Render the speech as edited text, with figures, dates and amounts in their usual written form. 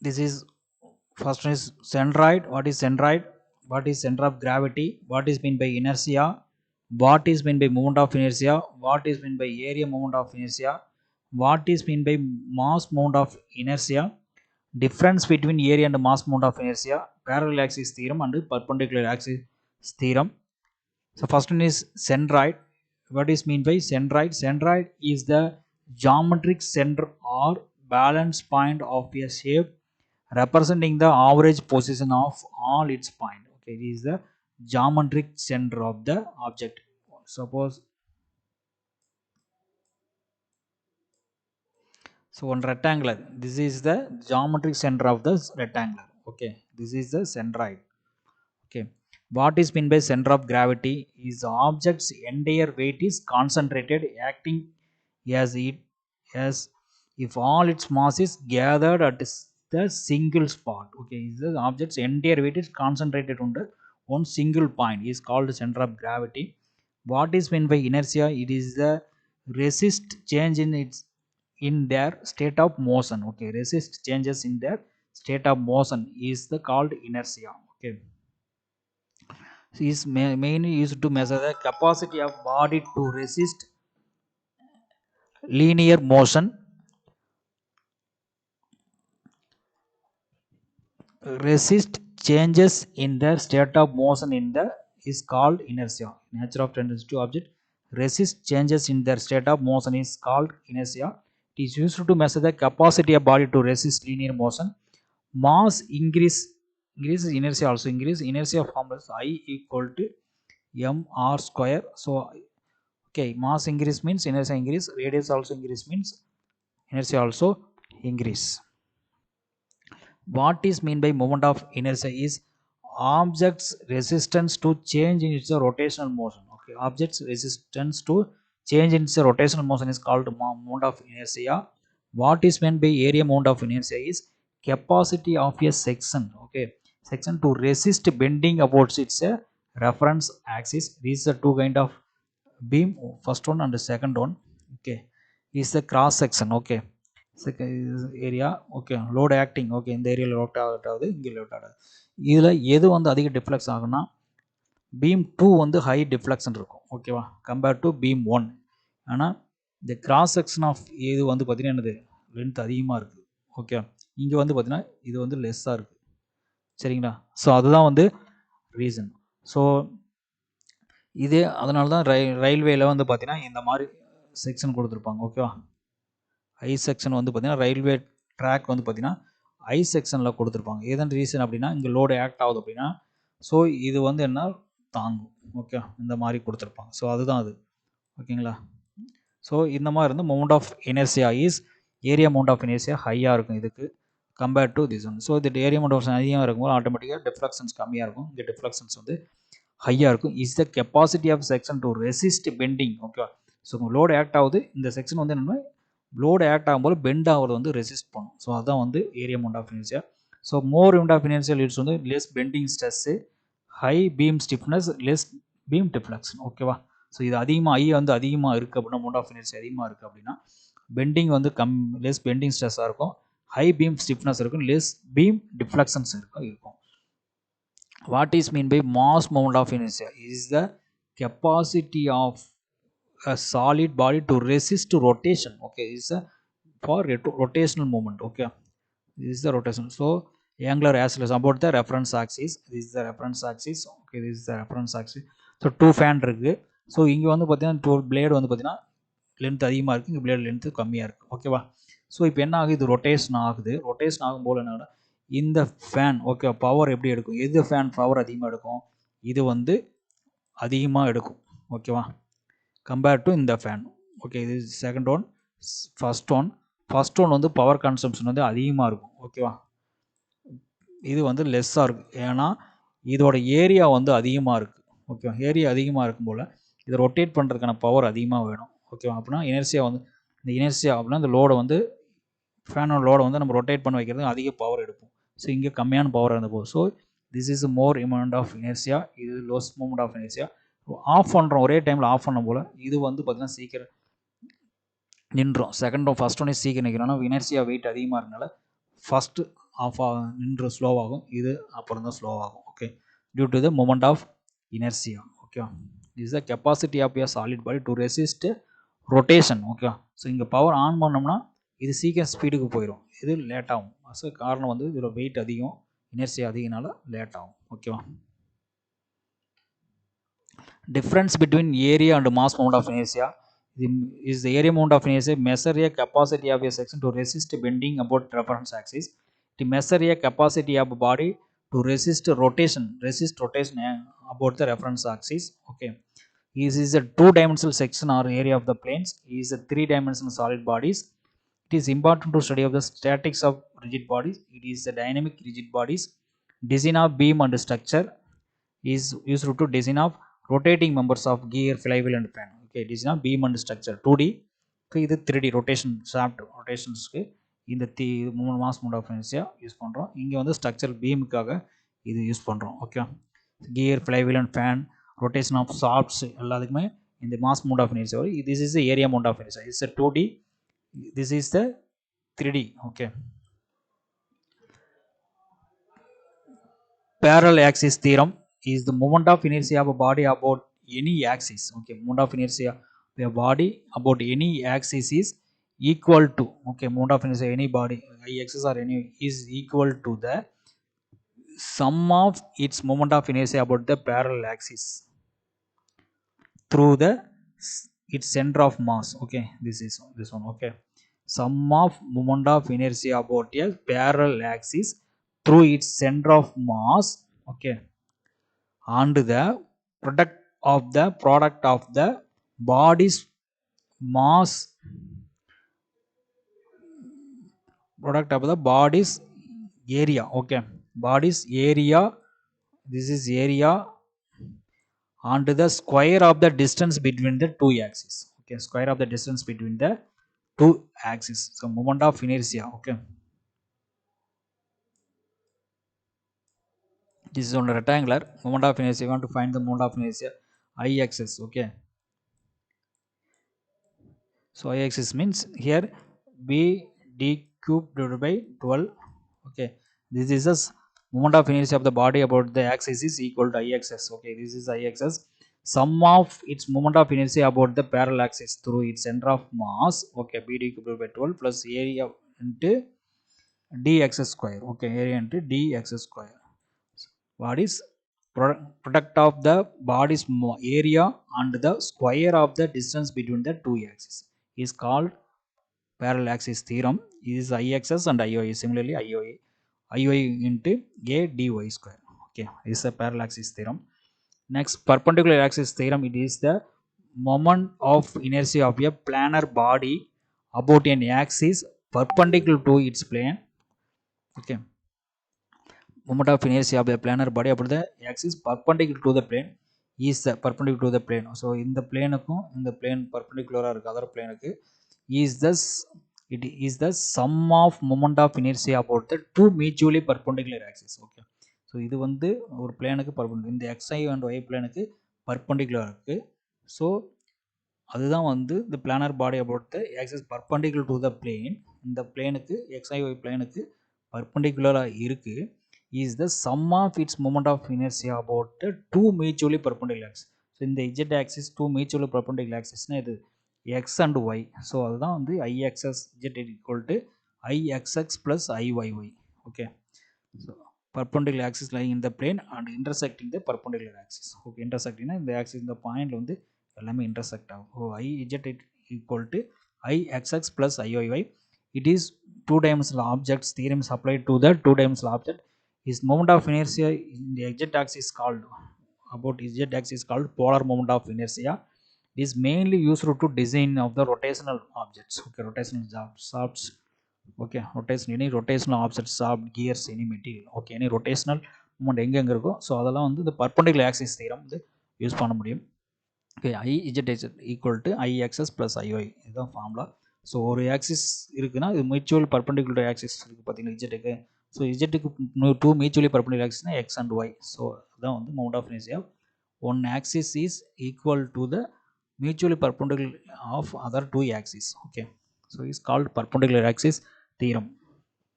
this is first one is centroid. What is centroid? What is center of gravity? What is meant by inertia? What is meant by moment of inertia? What is meant by area moment of inertia? What is meant by mass moment of inertia? Difference between area and mass moment of inertia, parallel axis theorem and perpendicular axis theorem. So first one is centroid. What is meant by centroid? Centroid is the geometric center or balance point of a shape representing the average position of all its point. Okay, this is the geometric center of the object. Suppose so one rectangular, this is the geometric center of the rectangular. Okay, this is the centroid. Okay, what is meant by center of gravity is the object's entire weight is concentrated, acting as it as if all its mass is gathered at the single spot. Okay, the object's entire weight is concentrated on the one single point is called center of gravity. What is meant by inertia? It is the resist change in its in their state of motion. Okay, resist changes in their state of motion is the called inertia. Okay, is mainly used to measure the capacity of body to resist linear motion. Resist changes in the state of motion in the is called inertia. Nature of tendency to object resist changes in their state of motion is called inertia. It is used to measure the capacity of body to resist linear motion. Mass increases inertia also increase. Inertia formula is I equal to mr square. So okay, mass increase means inertia increase, radius also increase means inertia also increase. What is mean by moment of inertia is object's resistance to change in its rotational motion. Okay, object's resistance to change in its rotational motion is called moment of inertia. What is meant by area moment of inertia is capacity of a section. Okay, section to resist bending about its reference axis. These are two kind of beam, first one and the second one. Okay, is the cross section. Okay, area. Okay, load acting. Okay, இந்த ஏரியாவில் load ஆகுது, இங்கே load ஆகுது. இதில் எது வந்து அதிக deflects ஆகும்னா பீம் 2 வந்து ஹை டிஃப்ளெக்ஷன் இருக்கும். ஓகேவா, கம்பேர்ட் டு பீம் 1. ஆனால் இந்த கிராஸ் செக்ஷன் ஆஃப் இது வந்து பார்த்தீங்கன்னா என்னது லென்த் அதிகமாக இருக்குது. ஓகே, இங்கே வந்து பார்த்தீங்கன்னா இது வந்து லெஸ்ஸாக இருக்குது. சரிங்களா, ஸோ அதுதான் வந்து ரீசன். ஸோ இதே அதனால தான் ரயில்வேல வந்து பார்த்தீங்கன்னா இந்த மாதிரி செக்ஷன் கொடுத்துருப்பாங்க. ஓகேவா, ஐ செக்ஷன் வந்து பார்த்தீங்கன்னா ரயில்வே ட்ராக் வந்து பார்த்தீங்கன்னா ஐ செக்ஷனில் கொடுத்துருப்பாங்க. ஏதன் ரீசன் அப்படின்னா இங்கே லோடு ஆக்ட் ஆகுது அப்படின்னா ஸோ இது வந்து என்ன தாங்கும். ஓகே, இந்த மாதிரி கொடுத்துருப்பாங்க. ஸோ அதுதான் அது. ஓகேங்களா, ஸோ இந்த மாதிரி இருந்து moment of inertia is area moment of inertia ஹையாக இருக்கும் இதுக்கு compared to this one. So இது ஏரியா மவுண்ட் ஆஃப் அதிகமாக இருக்கும்போது ஆட்டோமேட்டிக்காக டிஃப்ளெக்ஷன்ஸ் கம்மியாக இருக்கும். இங்கே டிஃப்ளெக்ஷன்ஸ் வந்து ஹையாக இருக்கும். Is the capacity of section to resist bending. ஓகேவா, ஸோ லோடு ஆக்ட் ஆகுது, இந்த செக்ஷன் வந்து என்னென்னா லோடு ஆக்ட் ஆகும்போது பெண்ட் ஆகிறது வந்து ரெசிஸ்ட் பண்ணும். ஸோ அதுதான் வந்து area moment of inertia. So more moment of inertia leads வந்து less bending stress, high beam stiffness, less beam deflection. ஓகேவா, ஸோ இது அதிகமாக ஐ வந்து அதிகமாக இருக்குது அப்படின்னா மவுண்ட் ஆஃப் இனர்சியா அதிகமாக இருக்குது அப்படின்னா பெண்டிங் வந்து லெஸ் பெண்டிங் ஸ்ட்ரெஸ்ஸாக இருக்கும், ஹை பீம் ஸ்டிஃப்னஸ் இருக்கும், லெஸ் பீம் டிஃப்ளெக்ஷன்ஸ் இருக்கும். What is mean by mass moment of inertia is the capacity of a solid body to resist rotation. Okay, is a for rotational moment. Okay, this is the rotation. So angular acceleration about the reference axis. This is the reference axis. Okay, this is the reference axis. So two fan இருக்கு. So இங்கே வந்து பார்த்தீங்கன்னா two blade வந்து பார்த்தீங்கன்னா length அதிகமாக இருக்குது, இங்கே blade length கம்மியாக இருக்குது. ஓகேவா, ஸோ இப்போ என்ன ஆகுது, இது ரொட்டேஷன் ஆகுது. ரொட்டேஷன் ஆகும்போது என்ன இந்த ஃபேன் ஓகே பவர் எப்படி எடுக்கும், எது ஃபேன் பவர் அதிகமாக எடுக்கும், இது வந்து அதிகமாக எடுக்கும். ஓகேவா, கம்பேர்ட் டு இந்த ஃபேன். ஓகே, இது செகண்ட் ஒன். ஃபர்ஸ்ட் ஒன் வந்து பவர் கன்சம்ஷன் வந்து அதிகமாக இருக்கும். ஓகேவா, இது வந்து லெஸ்ஸாக இருக்குது, ஏன்னா இதோட ஏரியா வந்து அதிகமாக இருக்குது. ஓகேவா, ஏரியா அதிகமாக இருக்கும் போல் இதை ரொட்டேட் பண்ணுறதுக்கான பவர் அதிகமாக வேணும். ஓகேவா, அப்படின்னா இனர்சியா வந்து இந்த இனர்சியா அப்படின்னா இந்த லோடை வந்து ஃபேனோட லோடை வந்து நம்ம ரொட்டேட் பண்ண வைக்கிறது அதிக பவர் எடுப்போம். ஸோ இங்கே கம்மியான பவர் இருந்த போது so this is more amount of inertia, இது loss moment of inertia. Off பண்ணுறோம் ஒரே டைமில் ஆஃப் பண்ணும் போல் இது வந்து பார்த்திங்கன்னா சீக்கிரம் நின்றோம். செகண்ட் ஃபஸ்ட் ஒன்னே சீக்கிரம் நிற்கிறோம். ஆனால் இனர்சியா வெயிட் அதிகமாக இருக்கனால ஃபஸ்ட்டு ஆஃப் நின்று ஸ்லோ ஆகும், இது அப்புறம் தான் ஸ்லோ ஆகும். Okay, due to the moment of inertia. Okay, is the capacity of a solid body to resist rotation. Okay, so இங்கே பவர் ஆன் பண்ணோம்னா இது சீக்கிரம் ஸ்பீடுக்கு போயிடும், இது லேட் ஆகும். ஸோ காரணம் வந்து இதில் வெயிட் அதிகம், இனர்சியா அதிகனால லேட் ஆகும். ஓகேவா? Difference between area and mass moment of inertia is the area moment of inertia measure a capacity of a section to resist bending about reference axis. To measure a capacity of a body to resist rotation about the reference axis. Okay, this is a two-dimensional section or area of the planes. It is a three-dimensional solid bodies. It is important to study of the statics of rigid bodies. It is the dynamic rigid bodies. Design of beam and structure is used to design of rotating members of gear, flywheel and fan. Okay, design of beam and structure 2D. Okay, இது 3D rotation shaft rotations-க்கு இந்த mass moment of inertia use பண்ணுறோம். இங்கே வந்து structure பீமுக்காக இது use பண்ணுறோம். Okay, gear, flywheel and fan, rotation of shafts எல்லாத்துக்குமே இந்த மாஸ் மோட் ஆஃப் இனர்ஷியா வரும். This is the area moment of inertia. It's 2D, this is the 3D. Okay, parallel axis theorem is the moment of inertia of a body about any axis. Okay, moment of inertia of a body about any axis is equal to, okay, moment of inertia any body I axis or any is equal to the sum of its moment of inertia about the parallel axis through the its center of mass. Okay, this is this one. Okay, sum of moment of inertia about a parallel axis through its center of mass. Okay, and the product of the body's mass, product of the body's area. Okay, body's area, this is area, and the square of the distance between the two axes. Okay, square of the distance between the two axes. So moment of inertia. Okay, this is on a rectangular moment of inertia. You want to find the moment of inertia I axis. Okay, so I axis means here b d cube divided by 12. Okay, this is a moment of inertia of the body about the axis is equal to I axis. Okay, this is I axis. Sum of its moment of inertia about the parallel axis through its center of mass. Okay, b d cube divided by 12 plus area into dx square. Okay, area into dx square. What is product of the body's area and the square of the distance between the two axes is called parallel axis theorem. Is I axis and IOI. Similarly, IOI into a dy square. Okay, this is a parallel axis theorem. Next, perpendicular axis theorem. It is the moment of inertia of a planar body about an axis perpendicular to its plane. Okay, moment of inertia of a planar body about the axis perpendicular to the plane is the perpendicular to the plane. So in the plane perpendicular other plane is this, it is the sum of moment of inertia about the two mutually perpendicular axes. Okay, so இது வந்து ஒரு பிளேனுக்கு perpendicular, இந்த xi and y பிளேனுக்கு perpendicular இருக்கு. So அதுதான் வந்து இந்த planar body about the axis perpendicular to the plane. இந்த பிளேனுக்கு xi y பிளேனுக்கு பர்பெண்டிகுலராக இருக்கு. is the sum of its moment of inertia about the two mutually perpendicular axes. So இந்த z axis two mutually perpendicular axisனா இது x and y. So அதுதான் வந்து ixx z equal to ixx plus iyy. Okay, so perpendicular axis lying in the plane and intersecting the perpendicular axis. Okay, intersecting இந்த axis இந்த பாயிண்ட்ல வந்து எல்லாமே intersect ஆகும். So iz equal to ixx plus iyy. It is two dimensional objects. Theorem is applied to the two dimensional object. Is moment of inertia in the z axis called about z axis called polar moment of inertia. It is mainly used to design of the rotational objects. Okay, rotational shafts. Okay, rotation any rotational objects, shaft, gears, any material. Okay, any rotational moment எங்க இருக்கோ so அதெல்லாம் வந்து இந்த perpendicular axis theorem வந்து use பண்ண முடியும். Okay, IZ equal to IXS plus IY இதுதான் formula. So ஒரு ஆக்சிஸ் இருக்குன்னா இது மியூச்சுவல் பர்பெண்டிகுலர் ஆக்சிஸ் இருக்குது பார்த்தீங்கன்னா இஜெட்டுக்கு. ஸோ இஜெட்டுக்கு டூ மியூச்சுவலி பர்பெண்டிகுலர் ஆக்சிஸ்னா எக்ஸ் அண்ட் ஒய். ஸோ அதுதான் வந்து moment of inertia. One axis is equal to the mutually perpendicular of other two axes. Okay, so it's called perpendicular axis theorem.